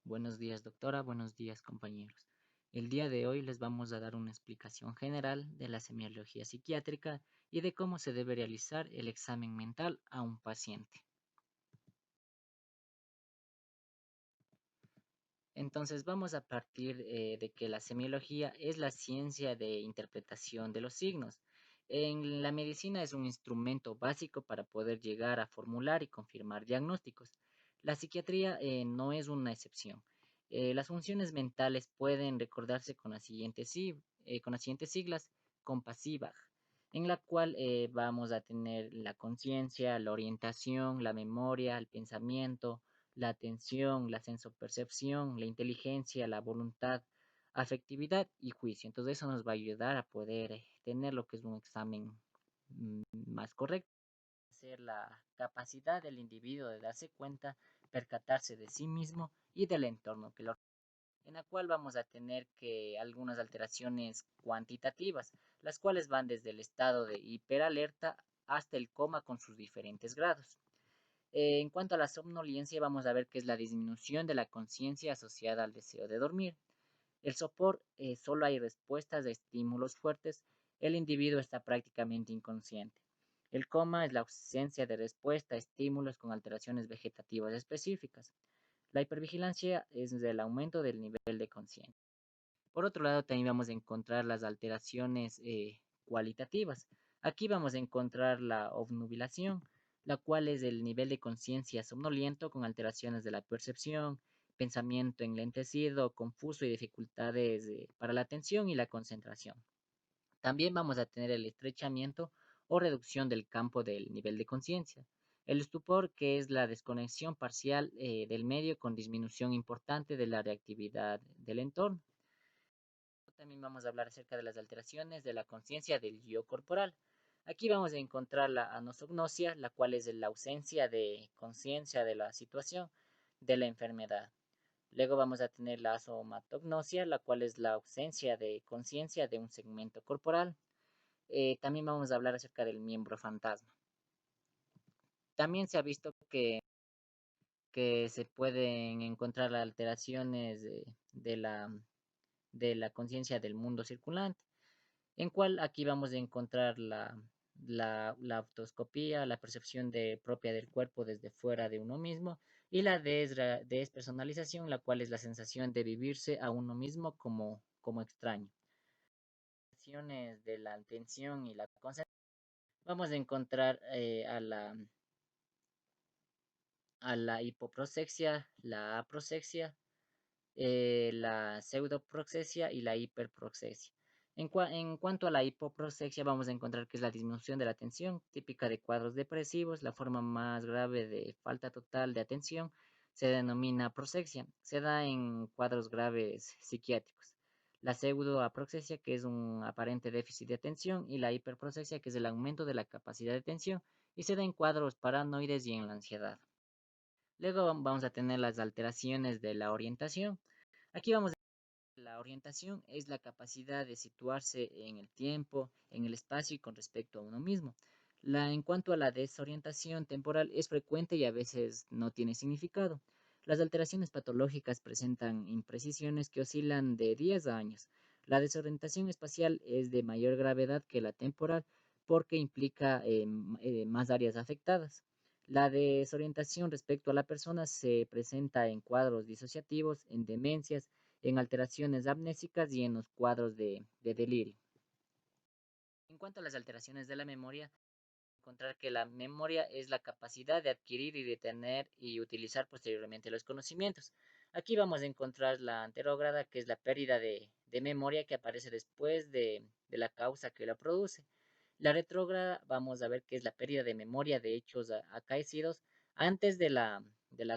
Buenos días, doctora. Buenos días, compañeros. El día de hoy les vamos a dar una explicación general de la semiología psiquiátrica y de cómo se debe realizar el examen mental a un paciente. Entonces, vamos a partir de que la semiología es la ciencia de interpretación de los signos. En la medicina es un instrumento básico para poder llegar a formular y confirmar diagnósticos. La psiquiatría no es una excepción. Las funciones mentales pueden recordarse con las siguientes siglas: compasiva, en la cual vamos a tener la conciencia, la orientación, la memoria, el pensamiento, la atención, la sensopercepción, la inteligencia, la voluntad, afectividad y juicio. Entonces eso nos va a ayudar a poder tener lo que es un examen más correcto. Ser la capacidad del individuo de darse cuenta, percatarse de sí mismo y del entorno que lo, en la cual vamos a tener que algunas alteraciones cuantitativas, las cuales van desde el estado de hiperalerta hasta el coma con sus diferentes grados. En cuanto a la somnolencia, vamos a ver que es la disminución de la conciencia asociada al deseo de dormir. El sopor, solo hay respuestas a estímulos fuertes, el individuo está prácticamente inconsciente. El coma es la ausencia de respuesta a estímulos con alteraciones vegetativas específicas. La hipervigilancia es el aumento del nivel de conciencia. Por otro lado, también vamos a encontrar las alteraciones cualitativas. Aquí vamos a encontrar la obnubilación, la cual es el nivel de conciencia somnoliento con alteraciones de la percepción, pensamiento enlentecido, confuso y dificultades para la atención y la concentración. También vamos a tener el estrechamiento o reducción del campo del nivel de conciencia. El estupor, que es la desconexión parcial del medio con disminución importante de la reactividad del entorno. También vamos a hablar acerca de las alteraciones de la conciencia del yo corporal. Aquí vamos a encontrar la anosognosia, la cual es la ausencia de conciencia de la situación de la enfermedad. Luego vamos a tener la somatognosia, la cual es la ausencia de conciencia de un segmento corporal. También vamos a hablar acerca del miembro fantasma. También se ha visto que se pueden encontrar alteraciones de la conciencia del mundo circulante, en cual aquí vamos a encontrar la autoscopía, la percepción propia del cuerpo desde fuera de uno mismo, y la despersonalización, la cual es la sensación de vivirse a uno mismo como extraño. De la atención y la concentración, vamos a encontrar a la hipoprosexia, la aproxexia, la pseudoproxexia y la hiperproxexia. En cuanto a la hipoproxexia, vamos a encontrar que es la disminución de la atención, típica de cuadros depresivos. La forma más grave de falta total de atención se denomina proxexia. Se da en cuadros graves psiquiátricos. La pseudoaproxexia, que es un aparente déficit de atención, y la hiperproxexia, que es el aumento de la capacidad de atención, y se da en cuadros paranoides y en la ansiedad. Luego vamos a tener las alteraciones de la orientación. Aquí vamos a ver, la orientación es la capacidad de situarse en el tiempo, en el espacio y con respecto a uno mismo. En cuanto a la desorientación temporal, es frecuente y a veces no tiene significado. Las alteraciones patológicas presentan imprecisiones que oscilan de 10 a años. La desorientación espacial es de mayor gravedad que la temporal porque implica más áreas afectadas. La desorientación respecto a la persona se presenta en cuadros disociativos, en demencias, en alteraciones amnésicas y en los cuadros de delirio. En cuanto a las alteraciones de la memoria, encontrar que la memoria es la capacidad de adquirir y retener y utilizar posteriormente los conocimientos. Aquí vamos a encontrar la anterógrada, que es la pérdida de memoria que aparece después de la causa que la produce. La retrógrada vamos a ver que es la pérdida de memoria de hechos acaecidos antes de la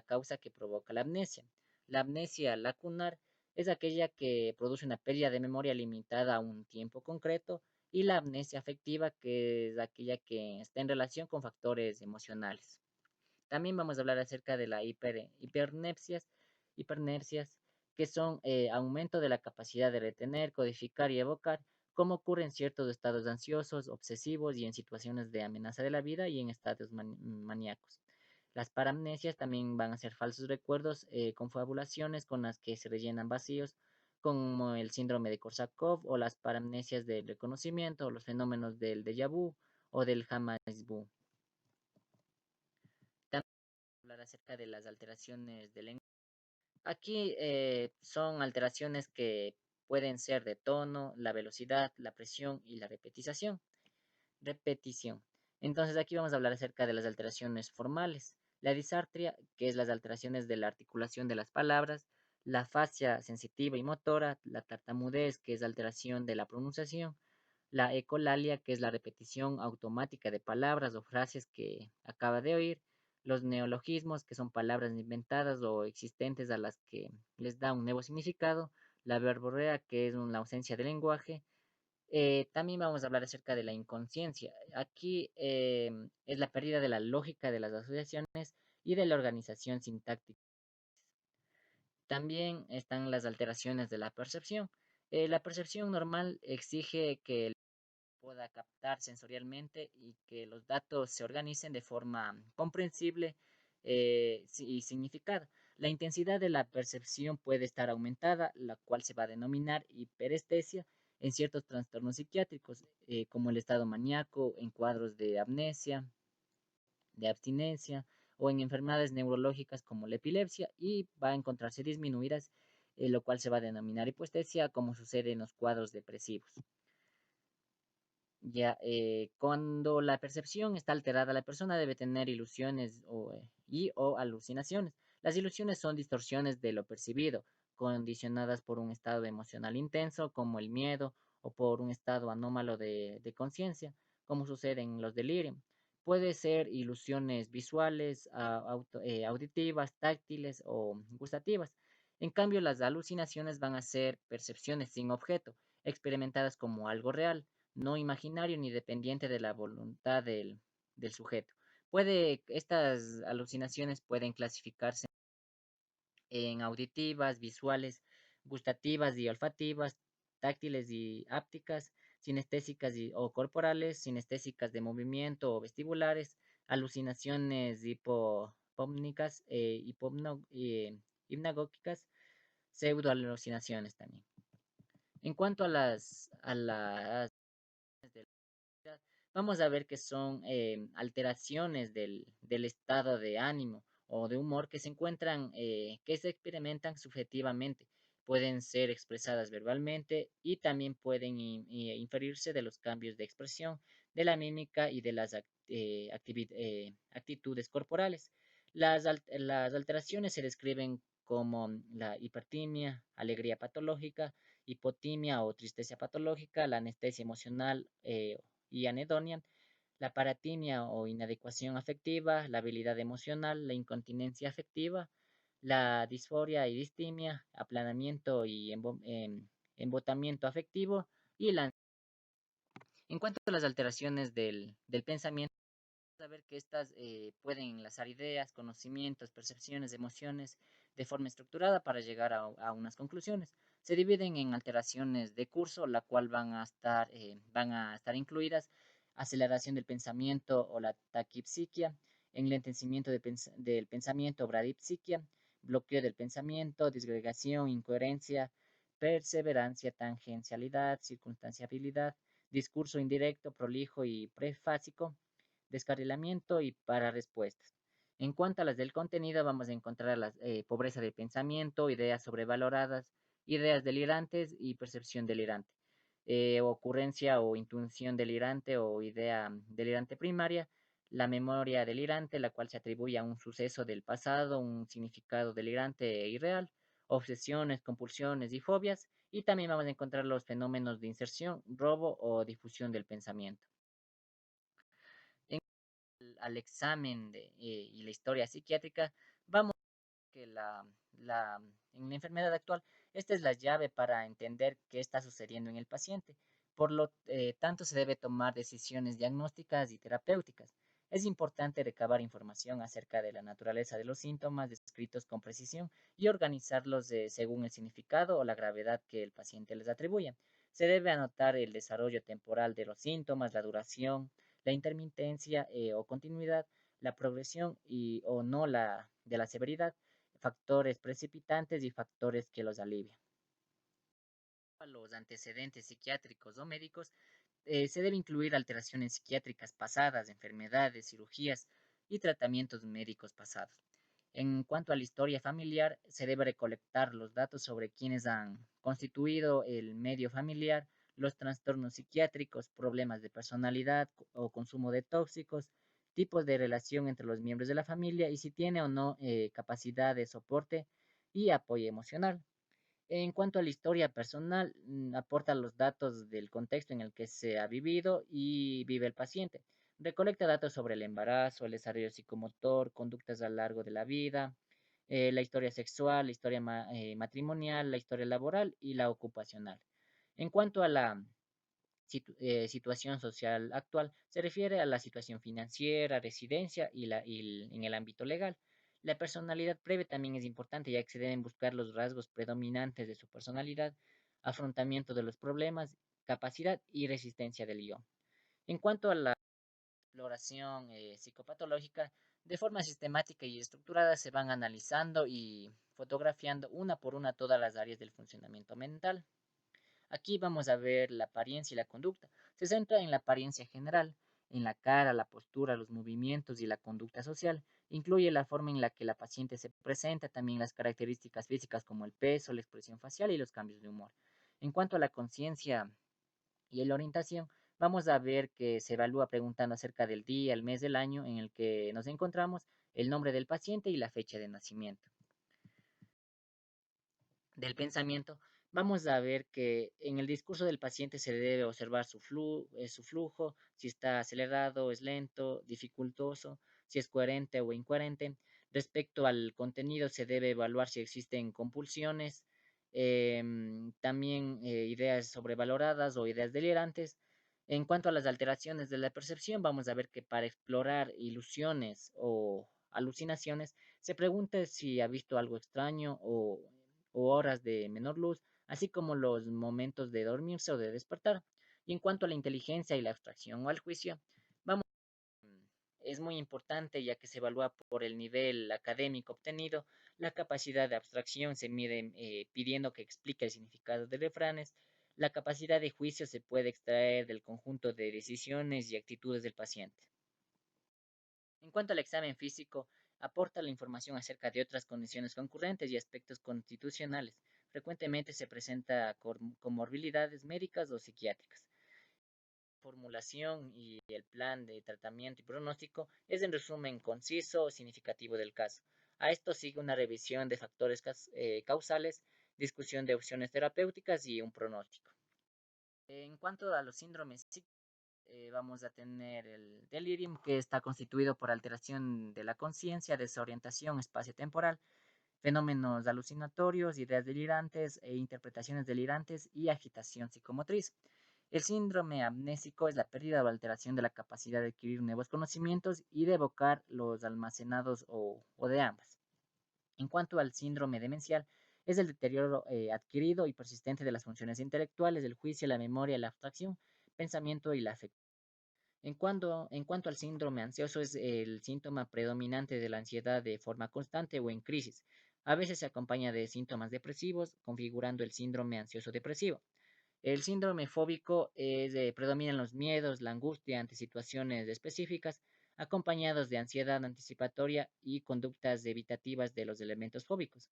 causa que provoca la amnesia. La amnesia lacunar es aquella que produce una pérdida de memoria limitada a un tiempo concreto, y la amnesia afectiva, que es aquella que está en relación con factores emocionales. También vamos a hablar acerca de la hipernercias, que son aumento de la capacidad de retener, codificar y evocar, como ocurre en ciertos estados ansiosos, obsesivos y en situaciones de amenaza de la vida y en estados maníacos. Las paramnesias también van a ser falsos recuerdos, confabulaciones con las que se rellenan vacíos, como el síndrome de Korsakov o las paramnesias del reconocimiento, o los fenómenos del déjà vu o del jamais vu. También hablar acerca de las alteraciones del lenguaje. Aquí son alteraciones que pueden ser de tono, la velocidad, la presión y la repetición. Repetición. Entonces aquí vamos a hablar acerca de las alteraciones formales. La disartria, que es las alteraciones de la articulación de las palabras, la fascia sensitiva y motora, la tartamudez, que es la alteración de la pronunciación, la ecolalia, que es la repetición automática de palabras o frases que acaba de oír, los neologismos, que son palabras inventadas o existentes a las que les da un nuevo significado, la verborrea, que es una ausencia de lenguaje. También vamos a hablar acerca de la inconsciencia. Aquí es la pérdida de la lógica de las asociaciones y de la organización sintáctica. También están las alteraciones de la percepción. La percepción normal exige que el pueda captar sensorialmente y que los datos se organicen de forma comprensible y significada. La intensidad de la percepción puede estar aumentada, la cual se va a denominar hiperestesia en ciertos trastornos psiquiátricos, como el estado maníaco, en cuadros de amnesia, de abstinencia o en enfermedades neurológicas como la epilepsia, y va a encontrarse disminuidas, lo cual se va a denominar hipoestesia, como sucede en los cuadros depresivos. Ya, cuando la percepción está alterada, la persona debe tener ilusiones o alucinaciones. Las ilusiones son distorsiones de lo percibido, condicionadas por un estado emocional intenso, como el miedo, o por un estado anómalo de conciencia, como sucede en los delirios. Puede ser ilusiones visuales, auditivas, táctiles o gustativas. En cambio, las alucinaciones van a ser percepciones sin objeto, experimentadas como algo real, no imaginario ni dependiente de la voluntad del sujeto. Estas alucinaciones pueden clasificarse en auditivas, visuales, gustativas y olfativas, táctiles y ápticas, sinestésicas o corporales, sinestésicas de movimiento o vestibulares, alucinaciones hipopómnicas, hipnagógicas, pseudoalucinaciones también. En cuanto a las vamos a ver que son alteraciones del estado de ánimo o de humor que se encuentran, que se experimentan subjetivamente. Pueden ser expresadas verbalmente y también pueden inferirse de los cambios de expresión, de la mímica y de las actitudes corporales. Las alteraciones se describen como la hipertimia, alegría patológica, hipotimia o tristeza patológica, la anestesia emocional y anedonia, la paratimia o inadecuación afectiva, la habilidad emocional, la incontinencia afectiva, la disforia y distimia, aplanamiento y embotamiento afectivo y la... En cuanto a las alteraciones del pensamiento, saber que estas pueden enlazar ideas, conocimientos, percepciones, emociones de forma estructurada para llegar a unas conclusiones. Se dividen en alteraciones de curso, la cual van a estar incluidas aceleración del pensamiento o la taquipsiquia, enlentecimiento del pensamiento o bradipsiquia, bloqueo del pensamiento, disgregación, incoherencia, perseverancia, tangencialidad, circunstanciabilidad, discurso indirecto, prolijo y prefásico, descarrilamiento y para respuestas. En cuanto a las del contenido, vamos a encontrar la pobreza de pensamiento, ideas sobrevaloradas, ideas delirantes y percepción delirante, ocurrencia o intuición delirante o idea delirante primaria, la memoria delirante, la cual se atribuye a un suceso del pasado, un significado delirante e irreal, obsesiones, compulsiones y fobias, y también vamos a encontrar los fenómenos de inserción, robo o difusión del pensamiento. Al examen y la historia psiquiátrica, vamos a ver que en la enfermedad actual, esta es la llave para entender qué está sucediendo en el paciente. Por lo tanto, se debe tomar decisiones diagnósticas y terapéuticas. Es importante recabar información acerca de la naturaleza de los síntomas descritos con precisión y organizarlos según el significado o la gravedad que el paciente les atribuye. Se debe anotar el desarrollo temporal de los síntomas, la duración, la intermitencia o continuidad, la progresión y o no de la severidad, factores precipitantes y factores que los alivian. A los antecedentes psiquiátricos o médicos, se debe incluir alteraciones psiquiátricas pasadas, enfermedades, cirugías y tratamientos médicos pasados. En cuanto a la historia familiar, se debe recolectar los datos sobre quienes han constituido el medio familiar, los trastornos psiquiátricos, problemas de personalidad o consumo de tóxicos, tipos de relación entre los miembros de la familia y si tiene o no capacidad de soporte y apoyo emocional. En cuanto a la historia personal, aporta los datos del contexto en el que se ha vivido y vive el paciente. Recolecta datos sobre el embarazo, el desarrollo psicomotor, conductas a lo largo de la vida, la historia sexual, la historia matrimonial, la historia laboral y la ocupacional. En cuanto a la situación social actual, se refiere a la situación financiera, residencia en el ámbito legal. La personalidad breve también es importante, ya que se deben buscar los rasgos predominantes de su personalidad, afrontamiento de los problemas, capacidad y resistencia del guión. En cuanto a la exploración psicopatológica, de forma sistemática y estructurada se van analizando y fotografiando una por una todas las áreas del funcionamiento mental. Aquí vamos a ver la apariencia y la conducta. Se centra en la apariencia general, en la cara, la postura, los movimientos y la conducta social. Incluye la forma en la que la paciente se presenta, también las características físicas como el peso, la expresión facial y los cambios de humor. En cuanto a la conciencia y la orientación, vamos a ver que se evalúa preguntando acerca del día, el mes del año en el que nos encontramos, el nombre del paciente y la fecha de nacimiento. Del pensamiento, vamos a ver que en el discurso del paciente se debe observar su flujo, si está acelerado, es lento, dificultoso, si es coherente o incoherente. Respecto al contenido, se debe evaluar si existen compulsiones, también ideas sobrevaloradas o ideas delirantes. En cuanto a las alteraciones de la percepción, vamos a ver que para explorar ilusiones o alucinaciones, se pregunta si ha visto algo extraño o horas de menor luz, así como los momentos de dormirse o de despertar. Y en cuanto a la inteligencia y la abstracción o al juicio, vamos, es muy importante ya que se evalúa por el nivel académico obtenido, la capacidad de abstracción se mide pidiendo que explique el significado de refranes, la capacidad de juicio se puede extraer del conjunto de decisiones y actitudes del paciente. En cuanto al examen físico, aporta la información acerca de otras condiciones concurrentes y aspectos constitucionales. Frecuentemente se presenta comorbilidades médicas o psiquiátricas. Formulación y el plan de tratamiento y pronóstico es en resumen conciso o significativo del caso. A esto sigue una revisión de factores causales, discusión de opciones terapéuticas y un pronóstico. En cuanto a los síndromes vamos a tener el delirium, que está constituido por alteración de la conciencia, desorientación espacio-temporal, fenómenos alucinatorios, ideas delirantes e interpretaciones delirantes y agitación psicomotriz. El síndrome amnésico es la pérdida o alteración de la capacidad de adquirir nuevos conocimientos y de evocar los almacenados o de ambas. En cuanto al síndrome demencial, es el deterioro adquirido y persistente de las funciones intelectuales, el juicio, la memoria, la abstracción, pensamiento y la afección. En cuanto al síndrome ansioso, es el síntoma predominante de la ansiedad de forma constante o en crisis. A veces se acompaña de síntomas depresivos, configurando el síndrome ansioso depresivo. El síndrome fóbico predominan los miedos, la angustia ante situaciones específicas, acompañados de ansiedad anticipatoria y conductas evitativas de los elementos fóbicos.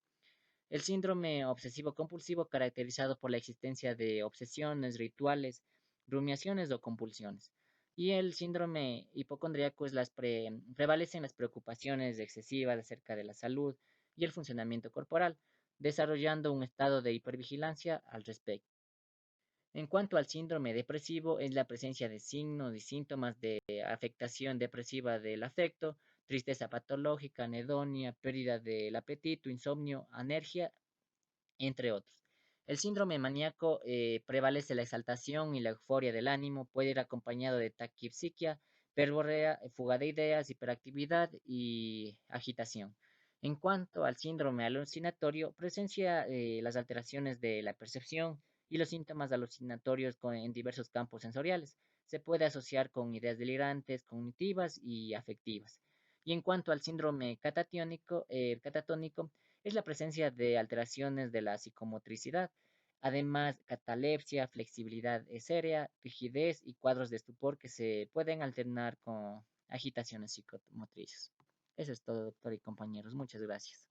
El síndrome obsesivo-compulsivo caracterizado por la existencia de obsesiones, rituales, rumiaciones o compulsiones. Y el síndrome hipocondríaco es prevalecen las preocupaciones excesivas acerca de la salud y el funcionamiento corporal, desarrollando un estado de hipervigilancia al respecto. En cuanto al síndrome depresivo, es la presencia de signos y síntomas de afectación depresiva del afecto, tristeza patológica, anedonia, pérdida del apetito, insomnio, anergia, entre otros. El síndrome maníaco prevalece la exaltación y la euforia del ánimo, puede ir acompañado de taquipsiquia, verborrea, fuga de ideas, hiperactividad y agitación. En cuanto al síndrome alucinatorio, presencia las alteraciones de la percepción y los síntomas alucinatorios en diversos campos sensoriales. Se puede asociar con ideas delirantes, cognitivas y afectivas. Y en cuanto al síndrome catatónico es la presencia de alteraciones de la psicomotricidad. Además, catalepsia, flexibilidad esérea, rigidez y cuadros de estupor que se pueden alternar con agitaciones psicomotrices. Eso es todo, doctor y compañeros. Muchas gracias.